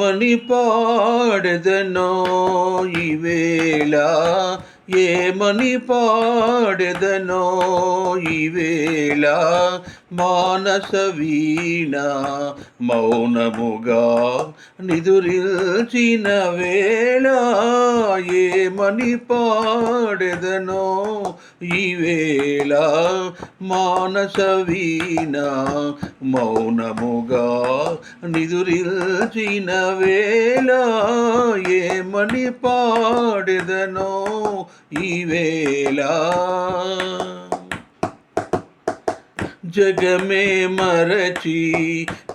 ఏమని పాడెదనో ఈవేళ, ఏమని పాడెదనో ఈవేళ, మానస వీణ మౌనముగా నిదురిల్చిన వేళ, ఏమని పాడెదనో ఈవేళ, మానస వీణ మౌనముగా నిదురిల్చిన వేళ, ఏమని పాడెదనో ఈవేళ. జగమే మరచి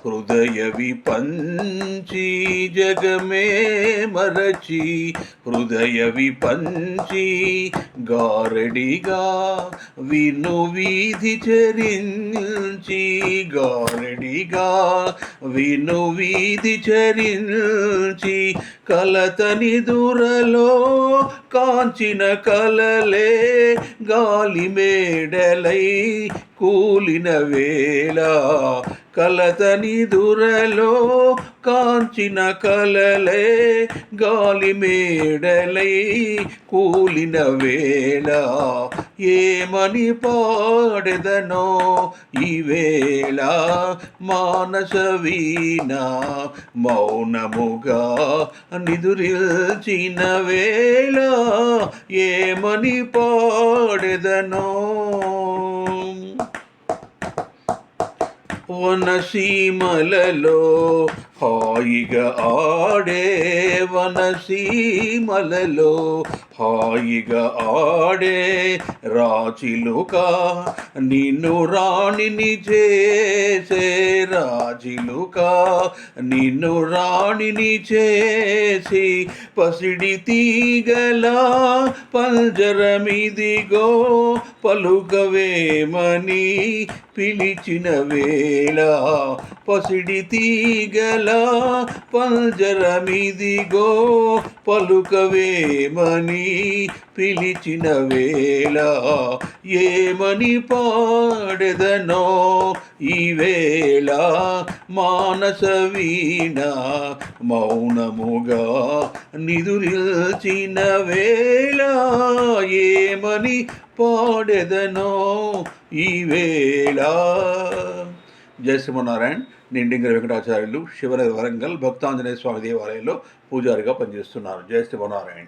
హృదయ విపంచి, జగమే మరచి హృదయ విపంచి, గారడిగా విను వీధి చరించి, గారడిగా విను వీధి చరించి, కలతని దురలో కాంచిన కలలే గాలి మేడలై కూలిన వేళ, కలతని దురలో కాంచిన కలలే గాలి మేడలై కూలిన వేళ, ఏమని పాడెదనో ఈవేళ, మానస వీణ మౌనముగా నిదురిల్చిన వేళ, ఏమని పాడెదనో. వనసీమలలో హాయిగా ఆడే, వనసీమలలో హాయిగా ఆడే రాచిలుక నిన్ను రాణిని చేసే, రాచిలుక నిన్ను రాణిని చేసి, పసిడి తీగల పంజరమిదిగో పలుకవేమని పిలిచిన వేళ, పసిడి తీగల పంజరమిదిగో పలుకవేమని పిలిచిన వేళ, ఏమని పాడెదనో ఈవేళ, మానస వీణ మౌనముగా నిదురిల్చిన వేళ, ఏమని పాడెదనో ఈవేళ. జై శ్రీమన్నారాయణ. నిండింగర వెంకటాచార్యులు, శివనగర్ వరంగల్ భక్తాంజనేయ స్వామి దేవాలయంలో పూజారిగా పనిచేస్తున్నారు. జై శ్రీమన్నారాయణ.